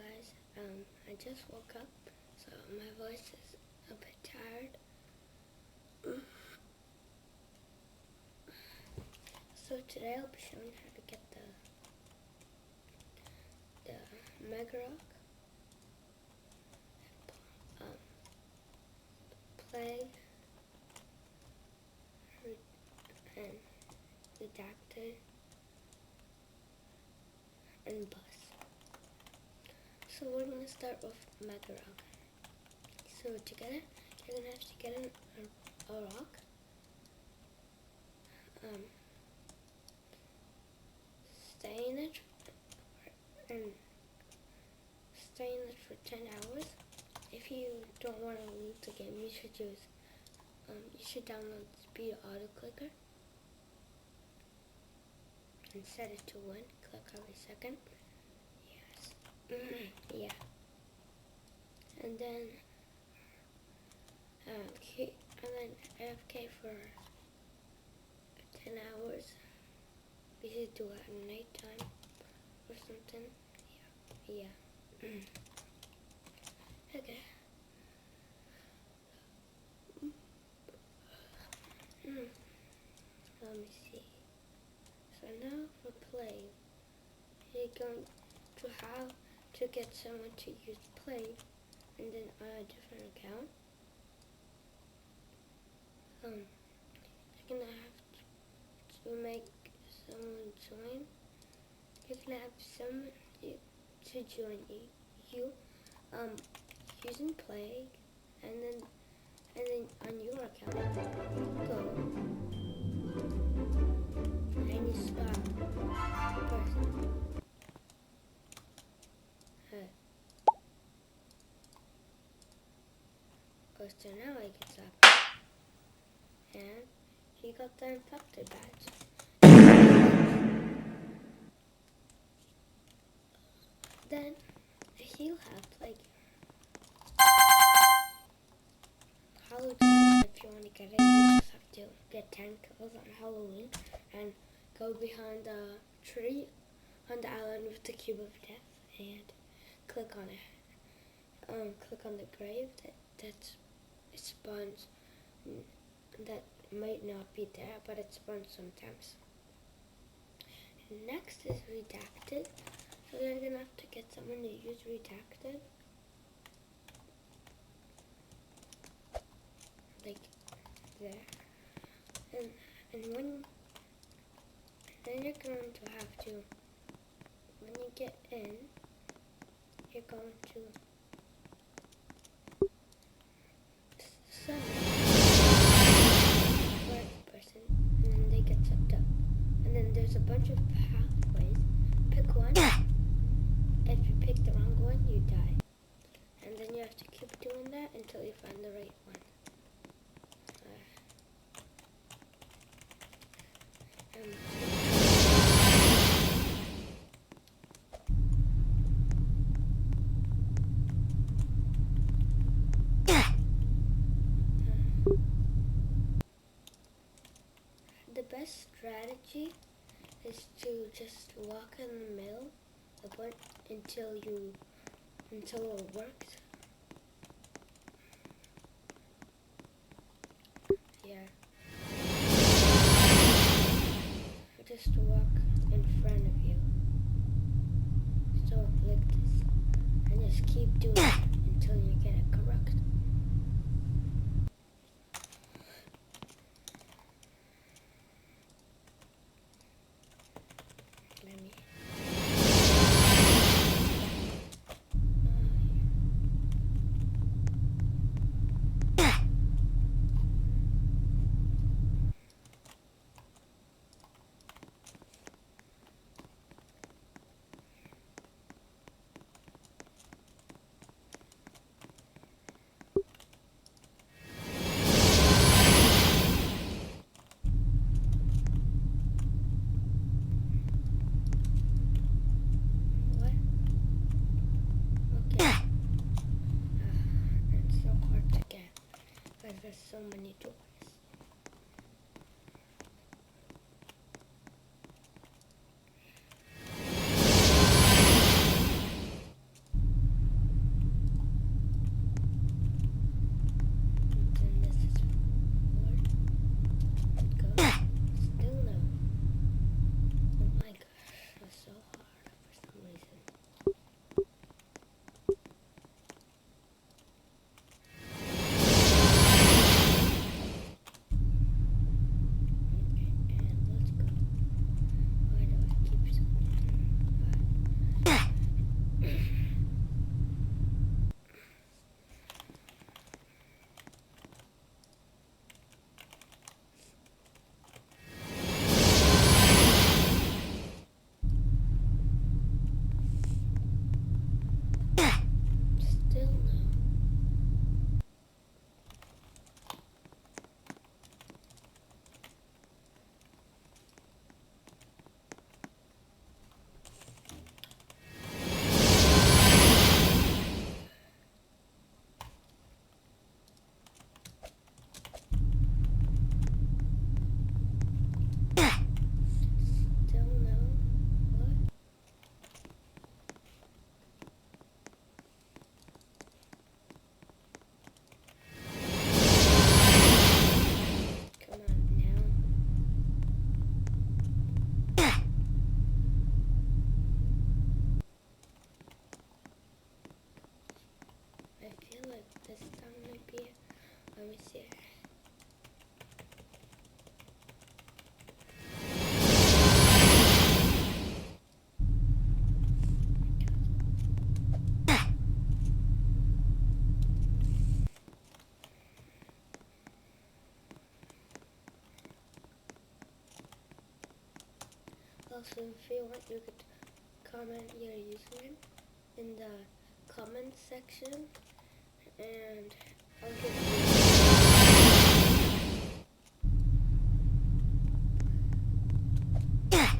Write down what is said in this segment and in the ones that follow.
guys. I just woke up, so my voice is a bit tired. So today I'll be showing how to get the Mega Rock, Plague, and Redacted, and Bus. So we're going to start with Mega Rock. So to get it, you're going to have to get a rock. Stay in it for 10 hours. If you don't want to leave the game, you should download the Speed Auto Clicker and set it to 1. Click every second. Yes. Yeah. And then AFK for 10 hours. We should do it at night time or something. Yeah. Okay. Let me see. So now for Play, you're going to have to get someone to use Play, and then on a different account. You're gonna have to make someone join. You're gonna have someone to join you using Play, and then on your account go and you start person. So now I get stop, and he got the infected badge. Then he'll have like Halloween. If you want to get it, you just have to get 10 kills on Halloween and go behind the tree on the island with the cube of death and click on it. Click on the grave that spawns. That might not be there, but it spawns sometimes. Next is Redacted. So you're gonna have to get someone to use Redacted. Like there. And then you're going to have to, when you get in, you're going to summon the right person, and then they get sucked up. And then there's a bunch of pathways. Pick one. If you pick the wrong one, you die. And then you have to keep doing that until you find the right one. The best strategy is to just walk in the middle until it works. Yeah. Just walk in front of you. So like this. And just keep doing it until you get it correct. Let me. There's so many doors. Also, if you want, you could comment your username in the comments section, and I'll give you. Yeah.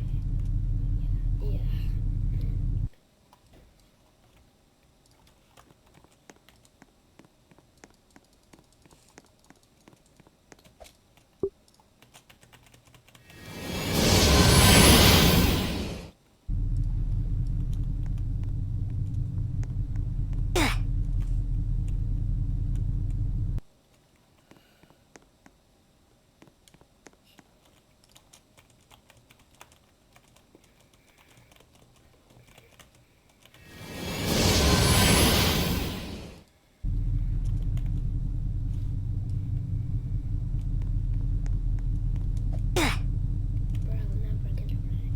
Bro, I'll never get it right.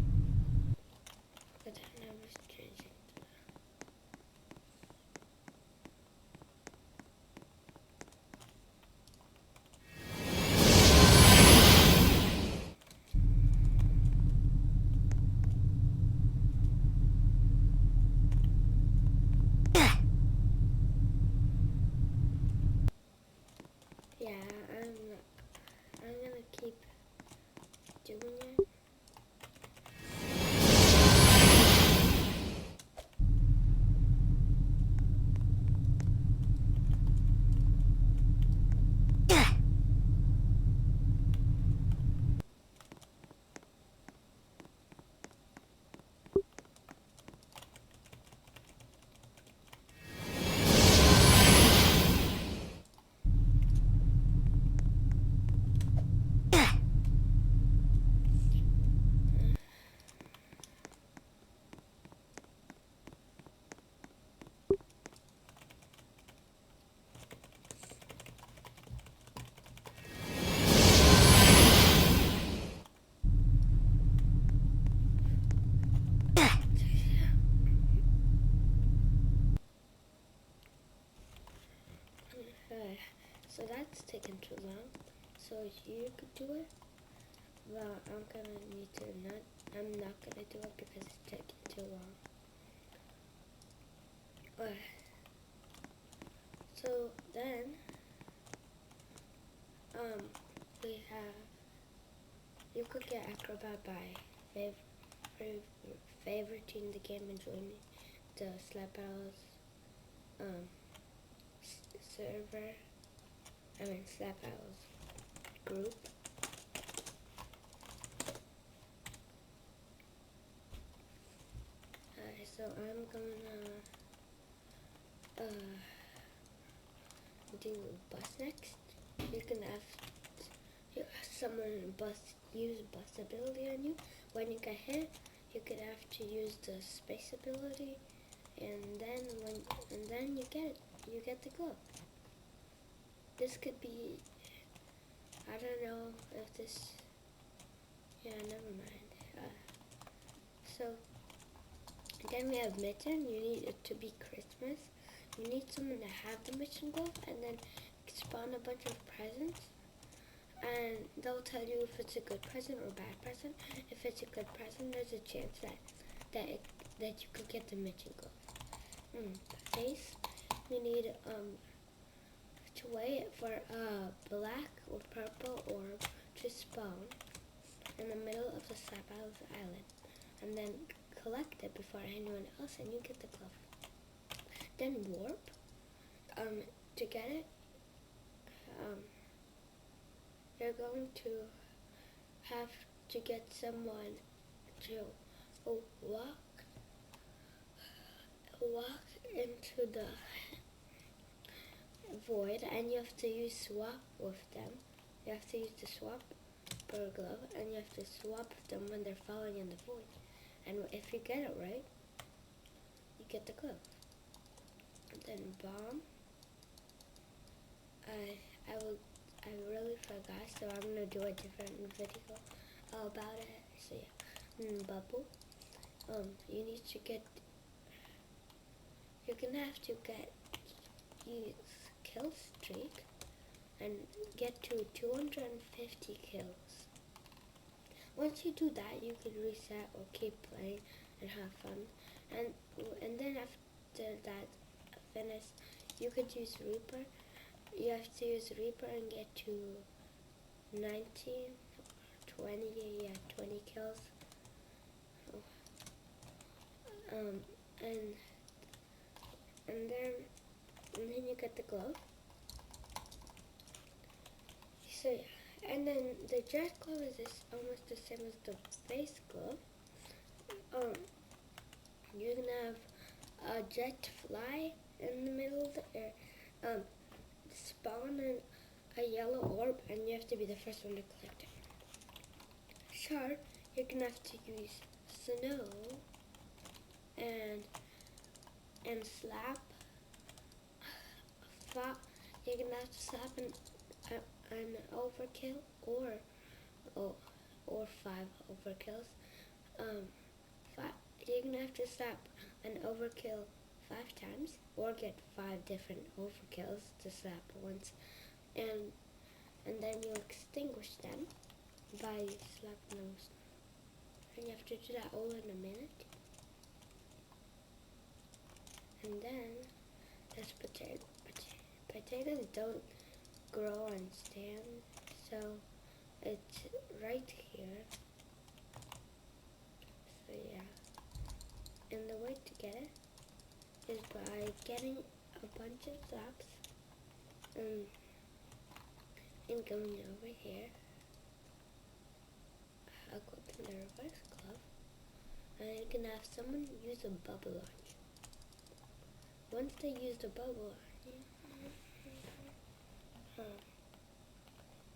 But I never change it. Yeah, I'm gonna keep doing it. So that's taking too long. So you could do it, but I'm gonna need to not. I'm not gonna do it because it's taking too long. So then, we have. You could get Acrobat by favoriting the game and joining the Slap Battles server. Slap Battles group. So I'm gonna do bus next. You can have someone use bus ability on you. When you get hit, you could have to use the space ability, and then you get the glove. This could be, I don't know if this. Yeah, never mind. So then we have Mitten. You need it to be Christmas. You need someone to have the mission glove, and then spawn a bunch of presents, and they'll tell you if it's a good present or bad present. If it's a good present, there's a chance that you could get the mission glove. Face. We need to wait for a black or purple orb to spawn in the middle of the Slap Battles island, and then collect it before anyone else, and you get the glove. Then warp. To get it, you're going to have to get someone to walk into the void, and you have to use swap with them. You have to use the swap for a glove, and you have to swap them when they're falling in the void. And if you get it right, you get the glove. And then bomb. I really forgot, so I'm gonna do a different video about it. So yeah, bubble. You need to get. You're gonna have to use kill streak and get to 250 kills. once you do that, you can reset or keep playing and have fun. And then after that finish, you could use Reaper. You have to use Reaper and get to 19 or 20, yeah, 20 kills. Um, and and then you get the glove. So yeah, and then the jet glove is almost the same as the base glove. You're gonna have a jet fly in the middle of the air, spawn a yellow orb, and you have to be the first one to collect it. Shark, you're gonna have to use snow and slap. You're gonna have to slap an overkill or 5 overkills. You're gonna have to slap an overkill 5 times, or get 5 different overkills to slap once, and then you'll extinguish them by slapping them. And you have to do that all in a minute. And then there's potatoes. Potatoes don't grow on stand, so it's right here. So yeah. And the way to get it is by getting a bunch of slaps and going over here, equipping the reverse glove, and you can have someone use a bubble on you. Once they use the bubble on you,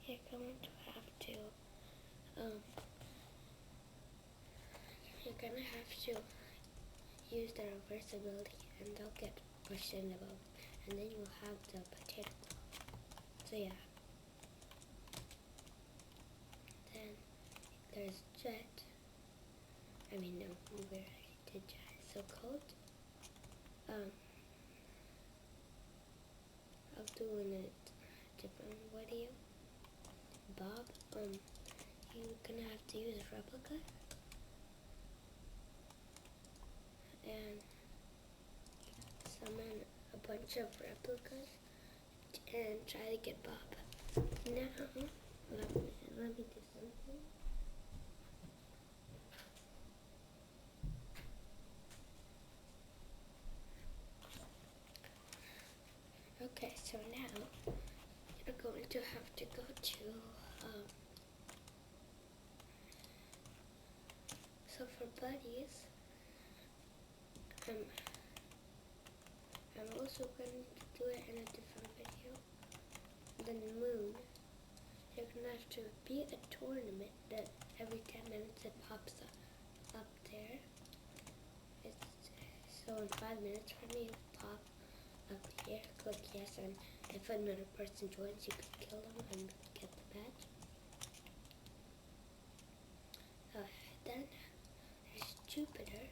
you're going to have to use their reverse ability, and they'll get pushed in the bubble, and then you'll have the potato glove. So yeah. Then there's jet. I mean, no, we already did jet. So Colt, I'll do in a different video. Bob, you're gonna have to use a replica and summon a bunch of replicas and try to get Bob. Now, let me do something. Okay, so now you're going to have to go to so for buddies, I'm also going to do it in a different video. Then moon, you're going to have to beat a tournament that every 10 minutes it pops up there. So in 5 minutes for me, it'll pop up here, click yes, and if another person joins, you can kill them and get the badge. Then there's Jupiter,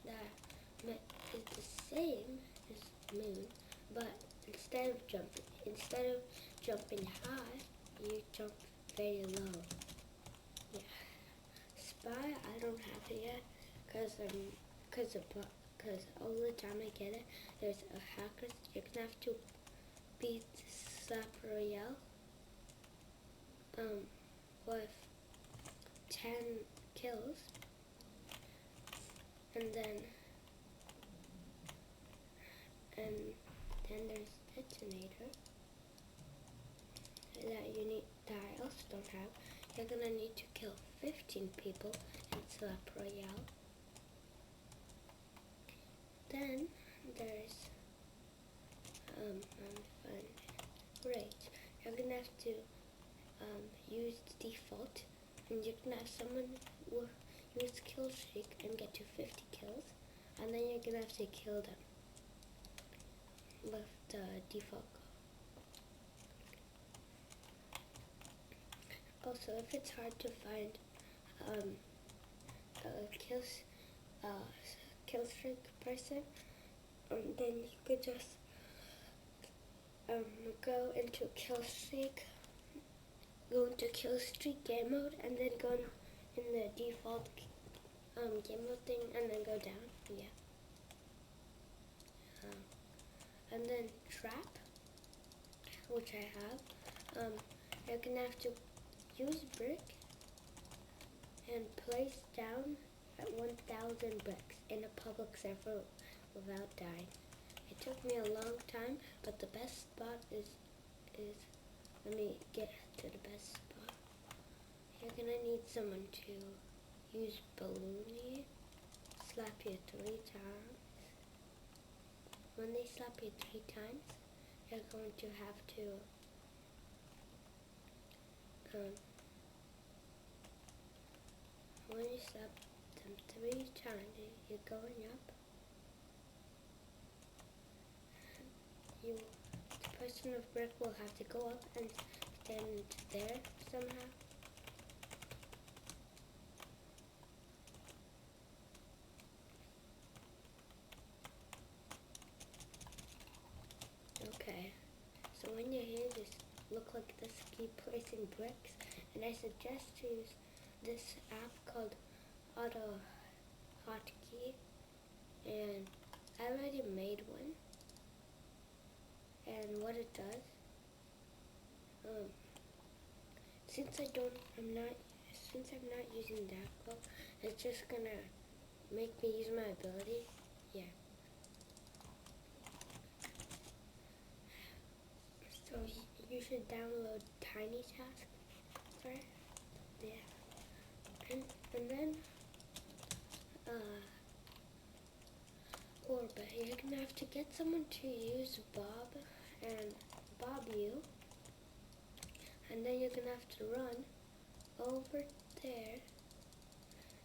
that is the same as Moon, but instead of jumping high, you jump very low. Yeah. Spy, I don't have it yet, because all the time I get it, there's a hacker. You're gonna have to beat Slap Royale with 10 kills, and then there's Detonator that I also don't have. You're gonna need to kill 15 people in Slap Royale. Then there's Rage. You're gonna have to use the default, and you can have someone use kill streak and get to 50 kills, and then you're gonna have to kill them with the default goal. Also, if it's hard to find a kill streak person, then you could just go into kill streak, go into kill streak game mode, and then go in the default game mode thing, and then go down. Yeah. And then trap, which I have. You're gonna have to use brick and place down at 1,000 bricks in a public server without dying. It took me a long time, but the best spot is let me get to the best spot. You're gonna need someone to use balloony, slap you 3 times. When they slap you 3 times, you're going to have to when you slap them 3 times, you're going up. The person of brick will have to go up and stand there somehow. Okay, so when you're here, just look like this, keep placing bricks, and I suggest to use this app called Auto Hotkey, and I already made one, and what it does, since I'm not using that code, it's just gonna make me use my ability. Yeah. So you should download Tiny Task first. Yeah. And then but you're gonna have to get someone to use Bob and Bob you. And then you're gonna have to run over there.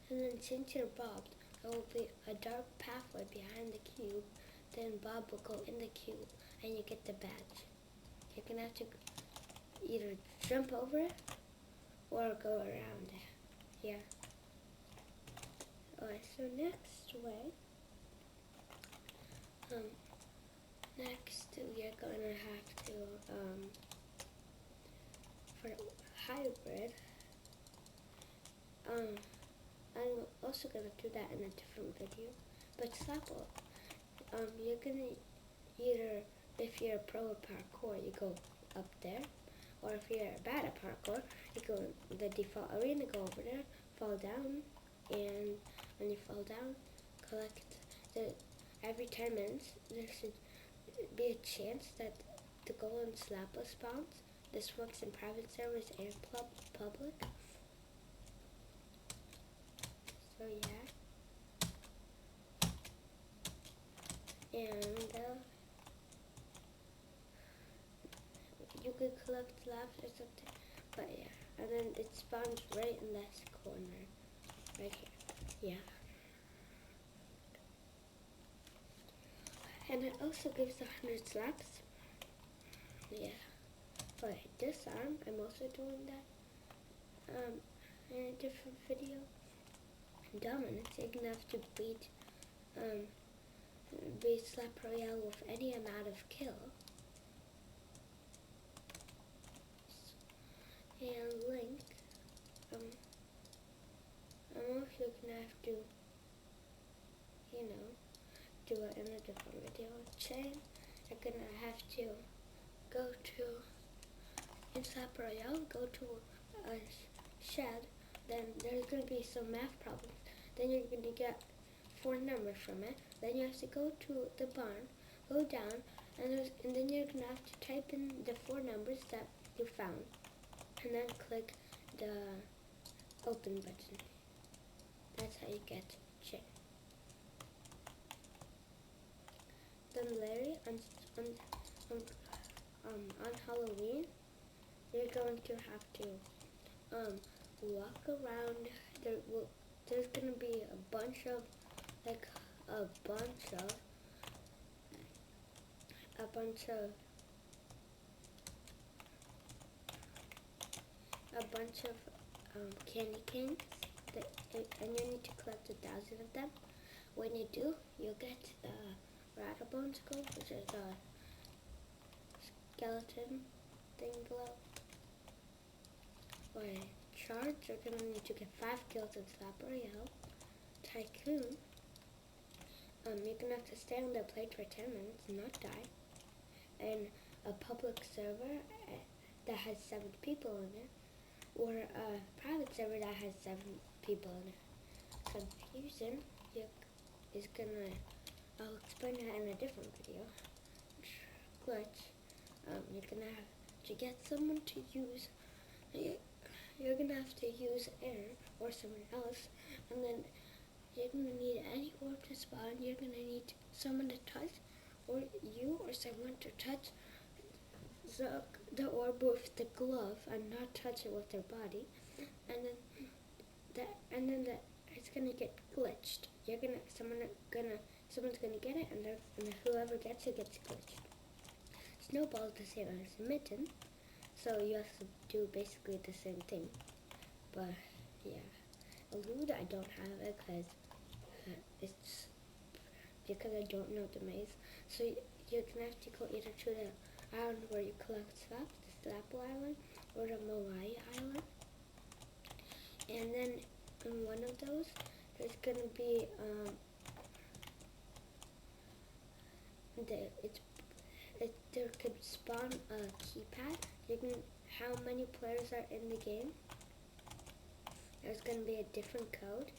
And then since you're bobbed, there will be a dark pathway behind the cube. Then Bob will go in the cube and you get the badge. You're gonna have to either jump over it or go around it. Yeah. Alright, so next way. Next we're gonna have to for hybrid. I'm also gonna do that in a different video. But Slapple, you're gonna either, if you're a pro at parkour, you go up there, or if you're bad at parkour, you go in the default arena, go over there, fall down, and when you fall down, collect every 10 minutes, there should be a chance that the golden Slapple spawns. This works in private servers and public. So yeah. And you could collect laps or something. But yeah. And then it spawns right in this corner. Right here. Yeah. And it also gives 100 slaps. Yeah. But this arm, I'm also doing that in a different video. Dominance, you're gonna have to beat Slap Royale with any amount of kill. And Link, I'm also gonna have to, do it in a different video. Chain, you're gonna have to go to, in Slap Royale, go to a shed, then there's gonna be some math problems. Then you're gonna get 4 numbers from it. Then you have to go to the barn, go down, and then you're gonna have to type in the 4 numbers that you found, and then click the open button. That's how you get chain. Then Larry, on Halloween, you're going to have to walk around. There's gonna be a bunch of candy canes, and you need to collect 1,000 of them. When you do, you'll get the Rattlebone Skull, which is a skeleton thing below. By charge, you're gonna need to get 5 kills in Slap Royale. Tycoon, you're gonna have to stay on the plate for 10 minutes and not die. And a public server that has 7 people in it, or a private server that has 7 people in it. Confusion is gonna, I'll explain that in a different video. Glitch, you're gonna have to get someone to use, you're gonna have to use air or someone else, and then you're gonna need any orb to spawn. You're gonna need someone to touch, or you or someone to touch the orb with the glove and not touch it with their body, and then it's gonna get glitched. Someone's gonna get it, and whoever gets it gets glitched. Snowball is the same as Mitten, so you have to do basically the same thing. But yeah, Elude I don't have it because I don't know the maze. So you're gonna have to go either to the island where you collect slaps, the Slapple Island, or the Moai Island. And then in one of those, there's gonna be there could spawn a keypad. How many players are in the game? There's gonna be a different code.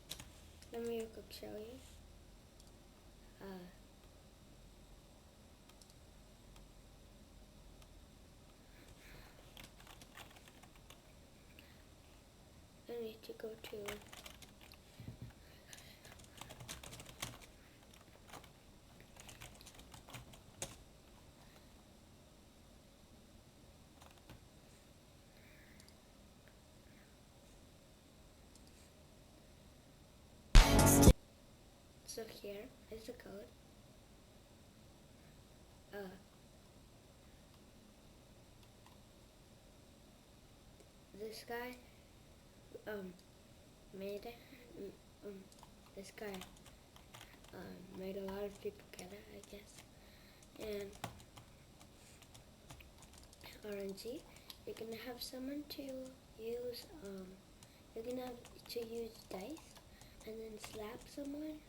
Let me show you. I need to go to so here is the code. This guy made it. This guy made a lot of people get it, I guess. And RNG, you're gonna have someone to use. You're gonna have to use dice, and then slap someone.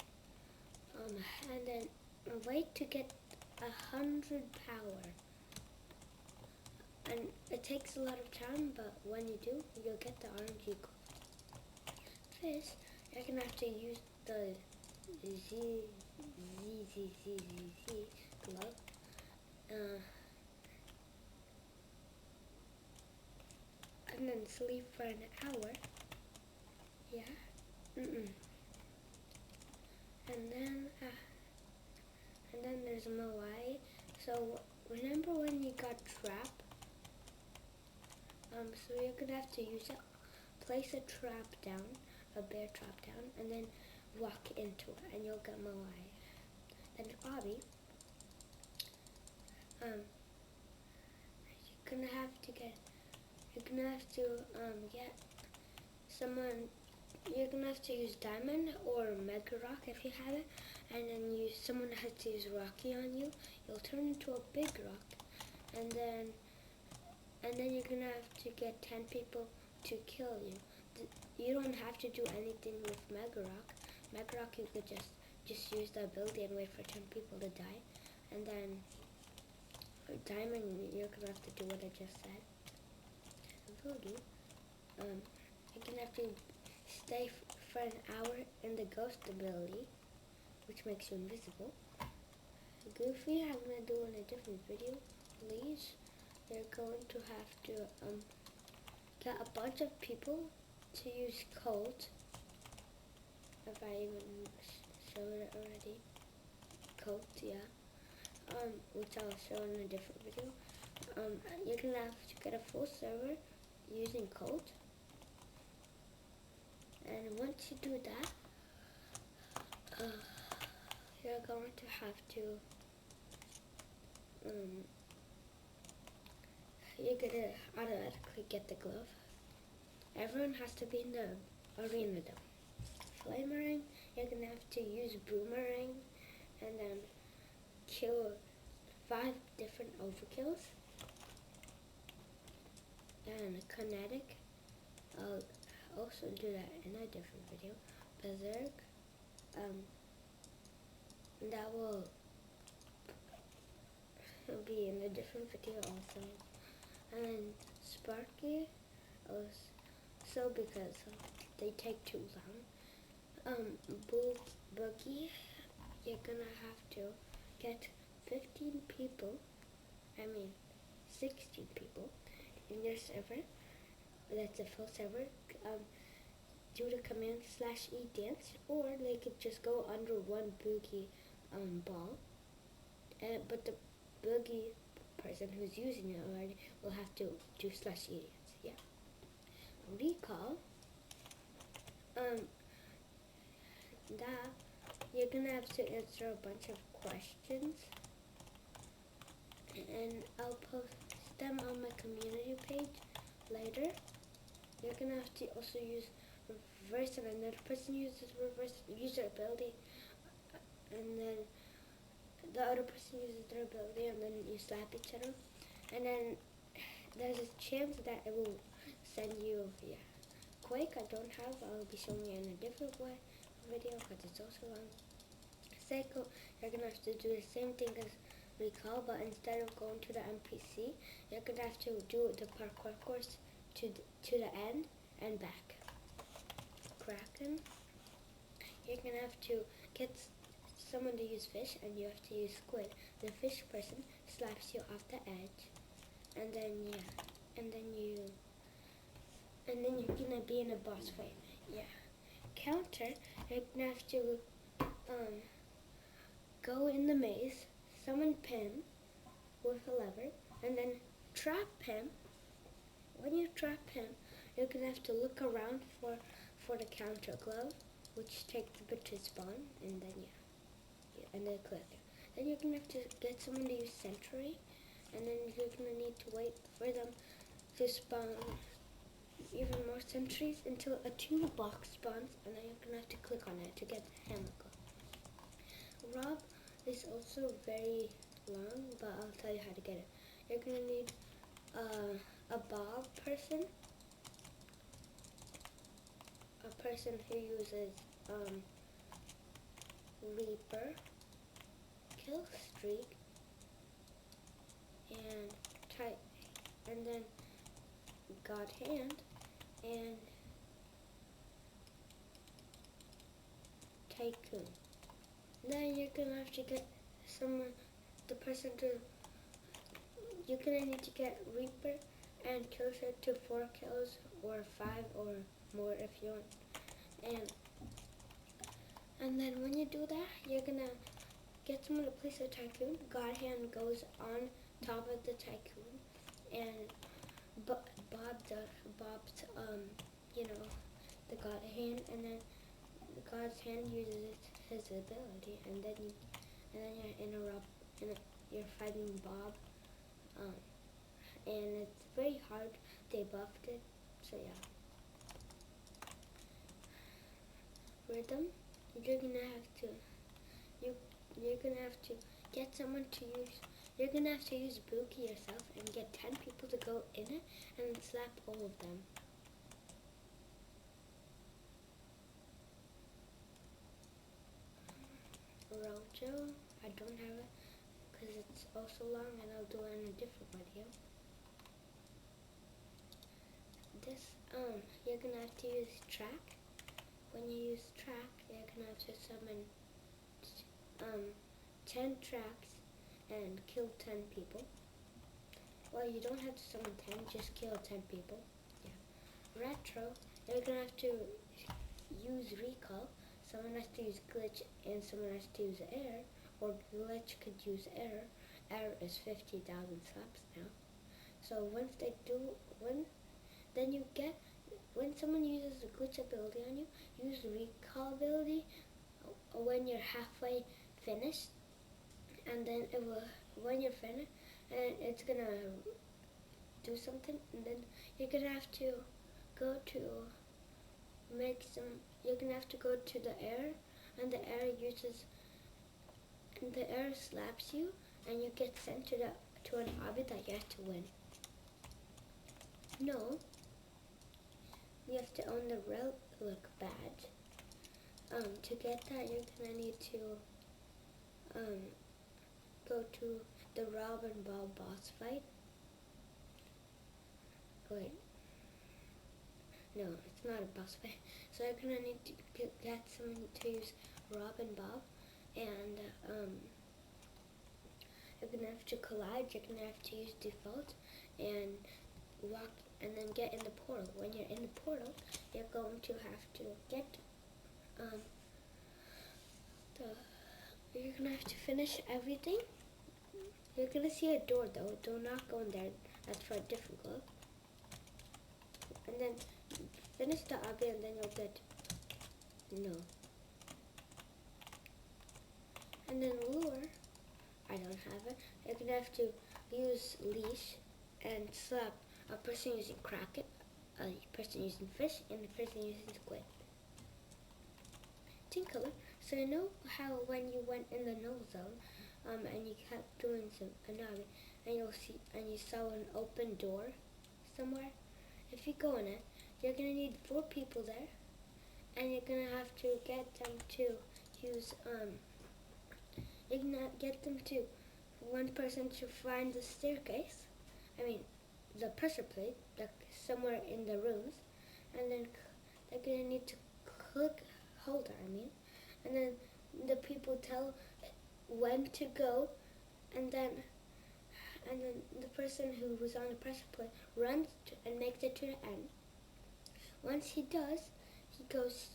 And then wait to get 100 power. And it takes a lot of time, but when you do, you'll get the RNG gold. First, you're gonna have to use the Z glove. And then sleep for an hour. Yeah. And then there's Moai. So remember when you got trapped? So you're gonna have to place a trap down, a bear trap down, and then walk into it, and you'll get Moai. Then Obby, you're gonna have to get someone. You're gonna have to use Diamond or Mega Rock if you have it, and then someone has to use Rocky on you. You'll turn into a big rock, and then you're gonna have to get 10 people to kill you. You don't have to do anything with Mega Rock. Mega Rock, you could just use the ability and wait for 10 people to die, and then Diamond, you're gonna have to do what I just said. Voodoo, you're gonna have to stay for an hour in the ghost ability, which makes you invisible. Goofy, I'm gonna do in a different video. Please, you're going to have to get a bunch of people to use Colt. If I even showed it already. Colt, yeah. Which I'll show in a different video. You're gonna have to get a full server using Colt. And once you do that, you're going to have to, you're gonna automatically get the glove. Everyone has to be in the arena though. Flamerang, you're gonna have to use Boomerang and then kill 5 different overkills. And Kinetic, I'll also do that in a different video. Berserk, that will be in a different video also. And Sparky, also because they take too long. Boogie, you're gonna have to get 15 people, 16 people in your server. That's a full server. Do the command /edance, or they could just go under one Boogie ball. But the Boogie person who's using it already will have to do /edance. Yeah. Recall. That you're gonna have to answer a bunch of questions, and I'll post them on my community page later. You're gonna have to also use reverse, and another person uses reverse, use their ability, and then the other person uses their ability, and then you slap each other, and then there's a chance that it will send you, Quake. I don't have. I'll be showing you in a different video because it's also long. Psycho, you're gonna have to do the same thing as Recall, but instead of going to the NPC, you're gonna have to do the parkour course to the end and back. Kraken, you're gonna have to get someone to use fish, and you have to use squid. The fish person slaps you off the edge, and then you're gonna be in a boss fight. Yeah. Counter, you're gonna have to go in the maze, summon Pim with a lever, and then trap him. When you trap him, you're gonna have to look around for the counter glove, which takes a bit to spawn, and then and then click. Then you're gonna have to get someone to use sentry, and then you're gonna need to wait for them to spawn even more sentries until a toolbox spawns, and then you're gonna have to click on it to get the hammer glove. Rob is also very long, but I'll tell you how to get it. You're gonna need a Bob person, a person who uses Reaper, Kill Streak, and then God Hand, and Tycoon. Then you're gonna have to get you're gonna need to get Reaper and Killshot to 4 kills, or 5 or more if you want. And then when you do that, you're gonna get someone to place a Tycoon. God Hand goes on top of the Tycoon, and Bob's the God Hand, and then the God's Hand uses his ability, and then you're fighting Bob, and it's very hard. They buffed it, so yeah. Rhythm, you're gonna have to get someone to use. You're gonna have to use Buki yourself and get 10 people to go in it and slap all of them. Rojo, I don't have it because it's also long, and I'll do it in a different video. This, you're gonna have to use track. When you use track, you're gonna have to summon 10 tracks and kill 10 people. Well, you don't have to summon 10, just kill 10 people. Yeah. Retro, you're gonna have to use recall. Someone has to use glitch, and someone has to use air, or glitch could use air. Air is 50,000 slaps now. So once they do, when someone uses a glitch ability on you, use the recall ability when you're halfway finished, and then when you're finished, and it's gonna do something, and then you're gonna have to go to you're gonna have to go to the air, and the air slaps you, and you get sent to an obby that you have to win. No, you have to own the relic badge. To get that, you're gonna need to go to the Robin Ball boss fight. Wait, no, it's not a boss fight. So you're gonna need to get someone to use Robin Bob, and you're gonna have to collide. You're gonna have to use default and walk, and then get in the portal. When you're in the portal, you're going to have to get you're gonna have to finish everything. You're gonna see a door though. Do not go in there. That's for a different glove. And then finish the obby, and then you'll get no. And then lure. I don't have it. You're gonna have to use leash and slap a person using Kraken, a person using fish, and a person using squid. Team color. So you know how when you went in the null zone, and you kept doing some anatomy, and you saw an open door somewhere. If you go in it, you're gonna need 4 people there, and you're gonna have to get them to use you're gonna get them to one person to find the staircase. I mean, the pressure plate, somewhere in the rooms, and then they're gonna need to click holder. And then the people tell when to go, and then the person who was on the pressure plate runs and makes it to the end. Once he does, he goes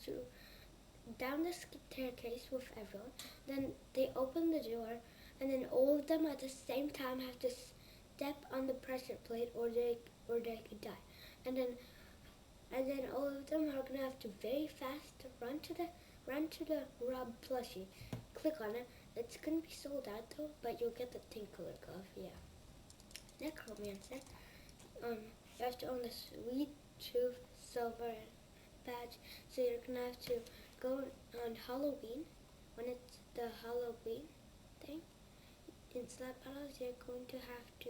down the staircase with everyone. Then they open the door, and then all of them at the same time have to step on the pressure plate, or they could die. And then all of them are gonna have to very fast run to the Rob plushie. Click on it. It's gonna be sold out though, but you'll get the Tinkerer glove. Yeah. Necromancer. You have to own the Sweet Tooth Silver badge. So you're gonna have to go on Halloween, when it's the Halloween thing. In slap battles, you're going to have to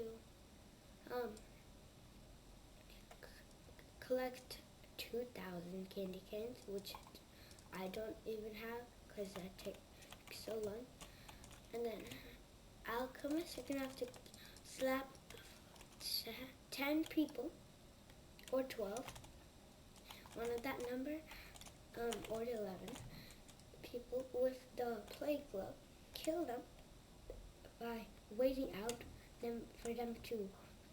collect 2,000 candy canes, which I don't even have because that takes so long. And then Alchemist, you're gonna have to slap 10 people or 12, one of that number, or 11 people with the plague glove. Kill them by waiting out for them to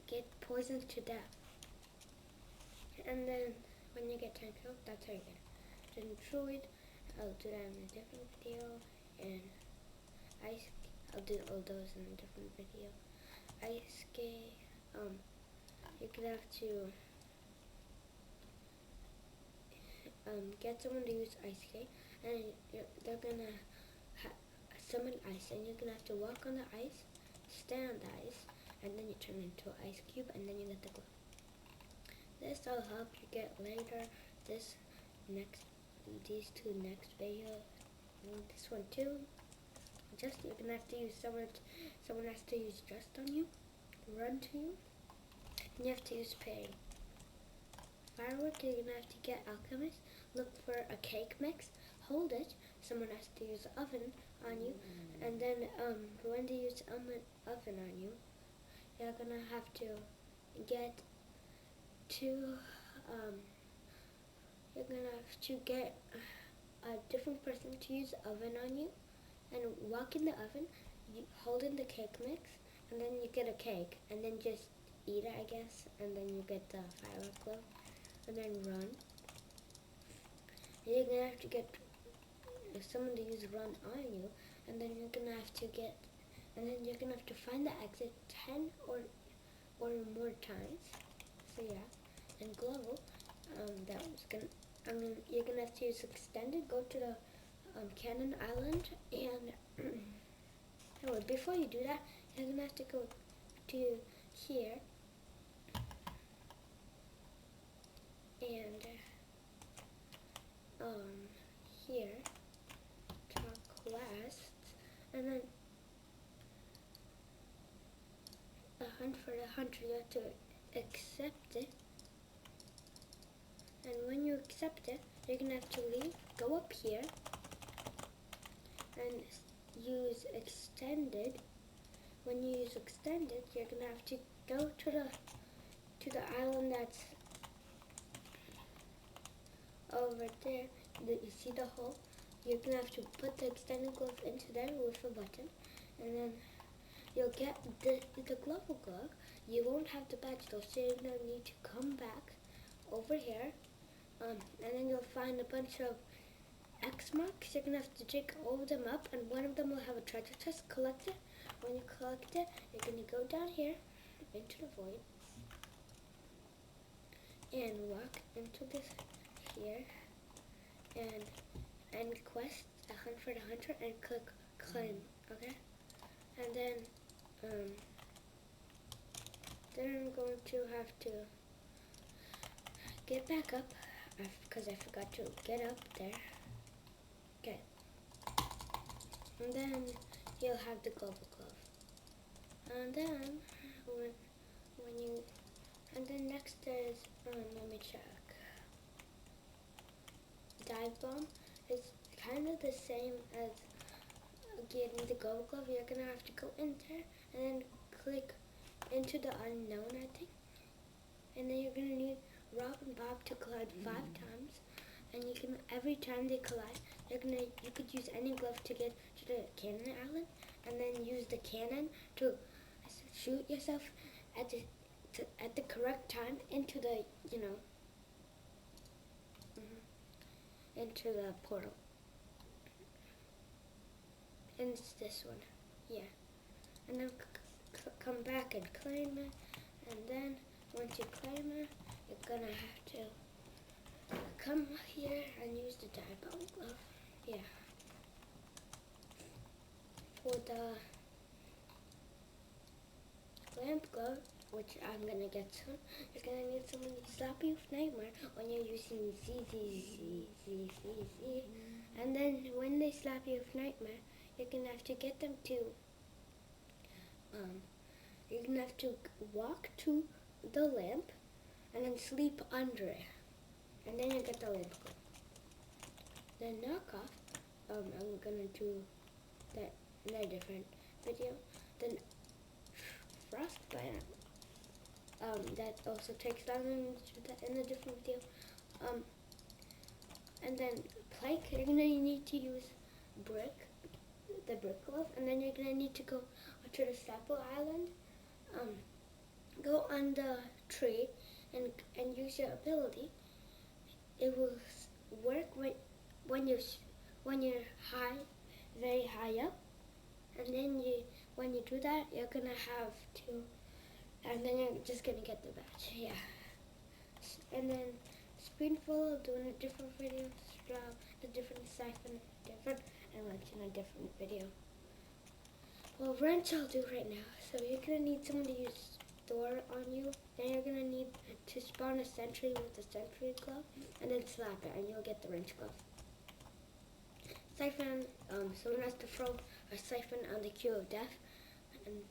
get poisoned to death. And then when you get 10 kills, that's how you get it. Then Druid, I'll do that in a different video. And I'll do all those in a different video. Ice skate, you're gonna have to get someone to use ice skate, and they're gonna summon ice, and you're gonna have to walk on the ice, stand on the ice, and then you turn into an ice cube, and then you get the glove. This I'll help you get later. These two next videos, this one too. You're gonna have to use someone has to use just on you, run to you, and you have to use pay. Firework, you're gonna have to get Alchemist, look for a cake mix, hold it, someone has to use oven on you, and then when they use oven on you, you're gonna have to get a different person to use oven on you, and walk in the oven, you hold in the cake mix, and then you get a cake, and then just eat it, I guess, and then you get the firework glove, and then run. And you're gonna have to get someone to use run on you, and then you're gonna have to find the exit 10 or more times. So yeah, and global, you're gonna have to use extended. Go to the Cannon Island, and anyway, before you do that, you're gonna have to go to here, and here, talk quests, and then the hunt for the hunter. You have to accept it, And when you accept it, you're gonna have to leave, go up here, and use extended. When you use extended, you're gonna have to go to the island that's over there. You see the hole? You're gonna have to put the extended glove into there with a button, and then you'll get the global glove. You won't have the badge though, so you're gonna need to come back over here, and then you'll find a bunch of X marks. You're gonna have to dig all of them up, and one of them will have a treasure chest. Collect it. When you collect it, you're gonna go down here into the void and walk into this here and quest a hunt for the hunter and click claim. Okay, and then I'm going to have to get back up because I forgot to get up there. Okay, and then you'll have the global glove, and then when you and then next is let me check. Dive bomb is kind of the same as getting the global glove. You're gonna have to go in there and then click into the unknown, I think, and then you're gonna need Rob and Bob to collide 5 times, and you can every time they collide, you could use any glove to get to the cannon island, and then use the cannon to shoot yourself at the correct time into the into the portal. And it's this one, yeah. And then come back and claim it, and then once you claim it, you're gonna have to come here and use the dive bomb glove, yeah. For the lamp glove, which I'm gonna get soon, you're gonna need someone to slap you with Nightmare when you're using Z. And then when they slap you with Nightmare, you're gonna have to get them to, you're gonna have to walk to the lamp and then sleep under it. And then you get the lamp glove. Then knockoff, I'm gonna do that in a different video. Then frostbite, that also takes long in a different video. And then plank, you're gonna need to use the brick glove, and then you're gonna need to go to the Sapple Island, go on the tree, and use your ability. It will work when you're high, very high up, and then when you do that, you're gonna have to, and then you're just gonna get the badge, yeah. And then Spoonful, doing a different video, the different siphon, different, and like in a different video. Well, wrench I'll do right now. So you're gonna need someone to use Thor on you. Then you're gonna need to spawn a sentry with the sentry glove, and then slap it, and you'll get the wrench glove. Siphon, someone has to throw a siphon on the Cube of Death, and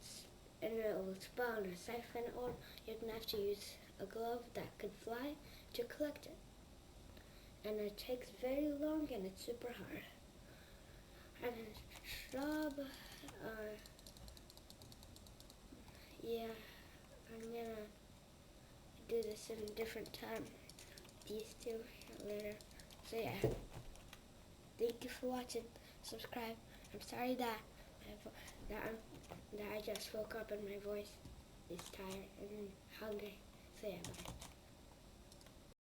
it will spawn a siphon, or you're gonna have to use a glove that could fly to collect it. And it takes very long, and it's super hard. And job, yeah, I'm gonna do this in a different time. These two later. So yeah, thank you for watching. Subscribe. I'm sorry that I just woke up and my voice is tired and hungry. So yeah, bye.